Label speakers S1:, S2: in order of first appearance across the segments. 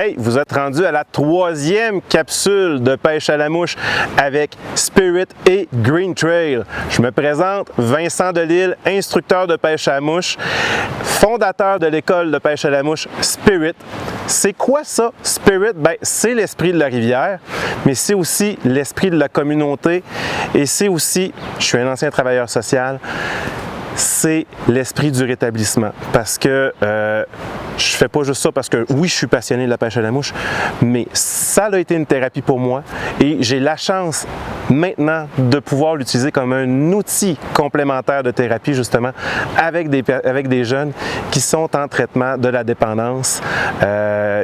S1: Hey, vous êtes rendu à la 3e capsule de pêche à la mouche avec Spirit et Green Trail. Je me présente, Vincent Delisle, instructeur de pêche à la mouche, fondateur de l'école de pêche à la mouche Spirit. C'est quoi ça, Spirit? Ben, c'est l'esprit de la rivière, mais c'est aussi l'esprit de la communauté et c'est aussi, je suis un ancien travailleur social, c'est l'esprit du rétablissement. Parce que je fais pas juste ça parce que oui, je suis passionné de la pêche à la mouche, mais ça a été une thérapie pour moi et j'ai la chance maintenant de pouvoir l'utiliser comme un outil complémentaire de thérapie justement avec des jeunes qui sont en traitement de la dépendance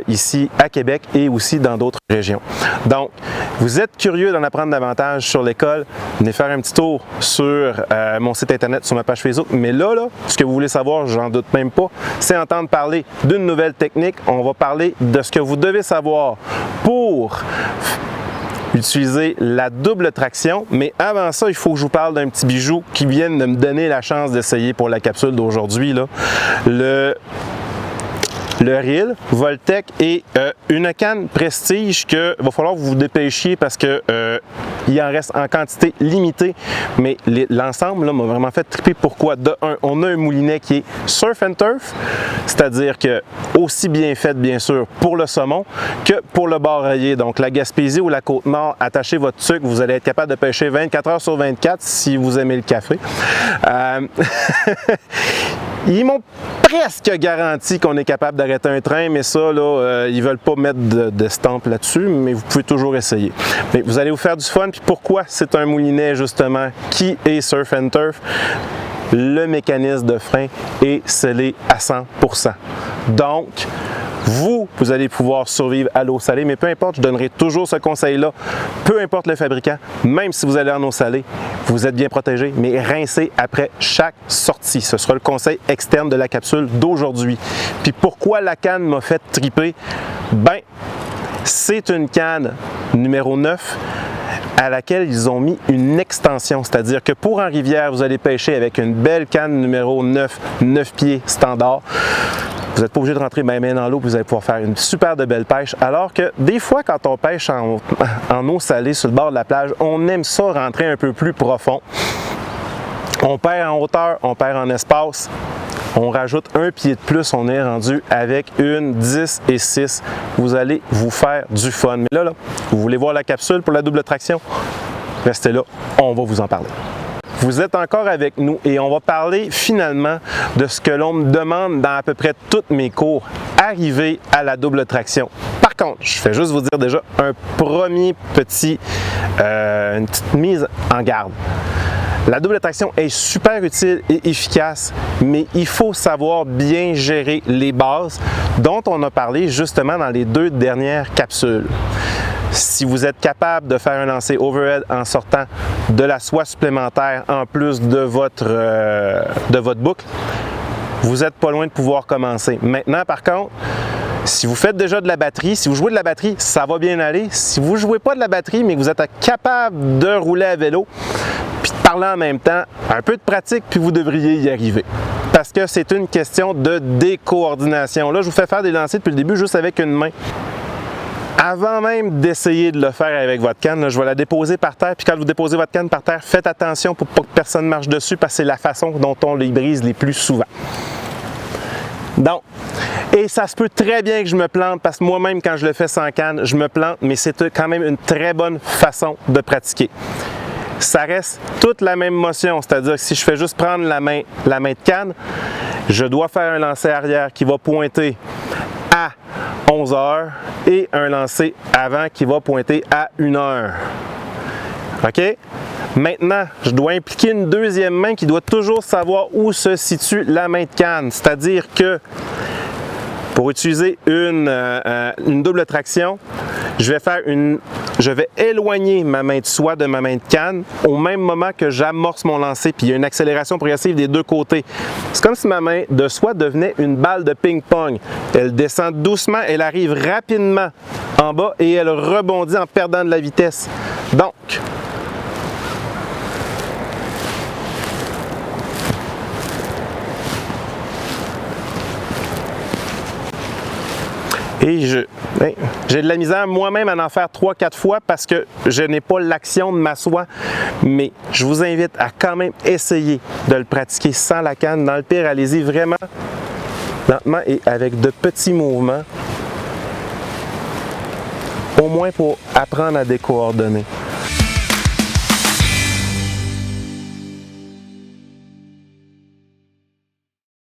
S1: ici à Québec et aussi dans d'autres régions. Donc, vous êtes curieux d'en apprendre davantage sur l'école, venez faire un petit tour sur mon site internet, sur ma page Facebook, mais là, ce que vous voulez savoir, j'en doute même pas, c'est entendre parler d'une nouvelle technique. On va parler de ce que vous devez savoir pour utiliser la double traction, mais avant ça, il faut que je vous parle d'un petit bijou qui vient de me donner la chance d'essayer pour la capsule d'aujourd'hui. Le reel Voltec et une canne Prestige que va falloir que vous vous dépêchiez parce que il en reste en quantité limitée, mais l'ensemble m'a vraiment fait triper. Pourquoi? De un, on a un moulinet qui est surf and turf, c'est-à-dire que aussi bien fait bien sûr pour le saumon que pour le bar rayé. Donc la Gaspésie ou la Côte-Nord, attachez votre sucre, vous allez être capable de pêcher 24 heures sur 24 si vous aimez le café. Ils m'ont presque garanti qu'on est capable d'arrêter un train, mais ça, là, ils ne veulent pas mettre de stamp là-dessus, mais vous pouvez toujours essayer. Mais vous allez vous faire du fun, puis pourquoi c'est un moulinet, justement, qui est surf and turf? Le mécanisme de frein est scellé à 100%. Donc, vous allez pouvoir survivre à l'eau salée, mais peu importe, je donnerai toujours ce conseil-là, peu importe le fabricant, même si vous allez en eau salée, vous êtes bien protégé, mais rincez après chaque sortie. Ce sera le conseil externe de la capsule d'aujourd'hui. Puis pourquoi la canne m'a fait triper? Ben, c'est une canne numéro 9 à laquelle ils ont mis une extension, c'est-à-dire que pour en rivière, vous allez pêcher avec une belle canne numéro 9, 9 pieds standard. Vous n'êtes pas obligé de rentrer main dans l'eau, vous allez pouvoir faire une super de belle pêche. Alors que des fois, quand on pêche en eau salée sur le bord de la plage, on aime ça rentrer un peu plus profond. On perd en hauteur, on perd en espace. On rajoute un pied de plus, on est rendu avec une 10 et 6. Vous allez vous faire du fun. Mais là, vous voulez voir la capsule pour la double traction? Restez là, on va vous en parler. Vous êtes encore avec nous et on va parler finalement de ce que l'on me demande dans à peu près tous mes cours, arriver à la double traction. Par contre, je fais juste vous dire déjà une petite mise en garde. La double traction est super utile et efficace, mais il faut savoir bien gérer les bases dont on a parlé justement dans les 2 dernières capsules. Si vous êtes capable de faire un lancer overhead en sortant de la soie supplémentaire en plus de votre boucle, vous n'êtes pas loin de pouvoir commencer. Maintenant, par contre, si vous faites déjà de la batterie, si vous jouez de la batterie, ça va bien aller. Si vous ne jouez pas de la batterie, mais que vous êtes capable de rouler à vélo, puis de parler en même temps, un peu de pratique, puis vous devriez y arriver. Parce que c'est une question de décoordination. Là, je vous fais faire des lancers depuis le début juste avec une main. Avant même d'essayer de le faire avec votre canne, là, je vais la déposer par terre. Puis quand vous déposez votre canne par terre, faites attention pour pas que personne ne marche dessus parce que c'est la façon dont on les brise les plus souvent. Donc, et ça se peut très bien que je me plante parce que moi-même, quand je le fais sans canne, je me plante, mais c'est quand même une très bonne façon de pratiquer. Ça reste toute la même motion, c'est-à-dire que si je fais juste prendre la main de canne, je dois faire un lancer arrière qui va pointer à 11 heures et un lancer avant qui va pointer à 1 heure. OK? Maintenant, je dois impliquer une deuxième main qui doit toujours savoir où se situe la main de canne. C'est-à-dire que pour utiliser une double traction, je vais éloigner ma main de soie de ma main de canne au même moment que j'amorce mon lancer, puis il y a une accélération progressive des deux côtés. C'est comme si ma main de soie devenait une balle de ping-pong. Elle descend doucement, elle arrive rapidement en bas et elle rebondit en perdant de la vitesse. Donc, et Ben, j'ai de la misère moi-même à en faire 3-4 fois parce que je n'ai pas l'action de m'asseoir, mais je vous invite à quand même essayer de le pratiquer sans la canne. Dans le pire, allez-y vraiment lentement et avec de petits mouvements, au moins pour apprendre à décoordonner.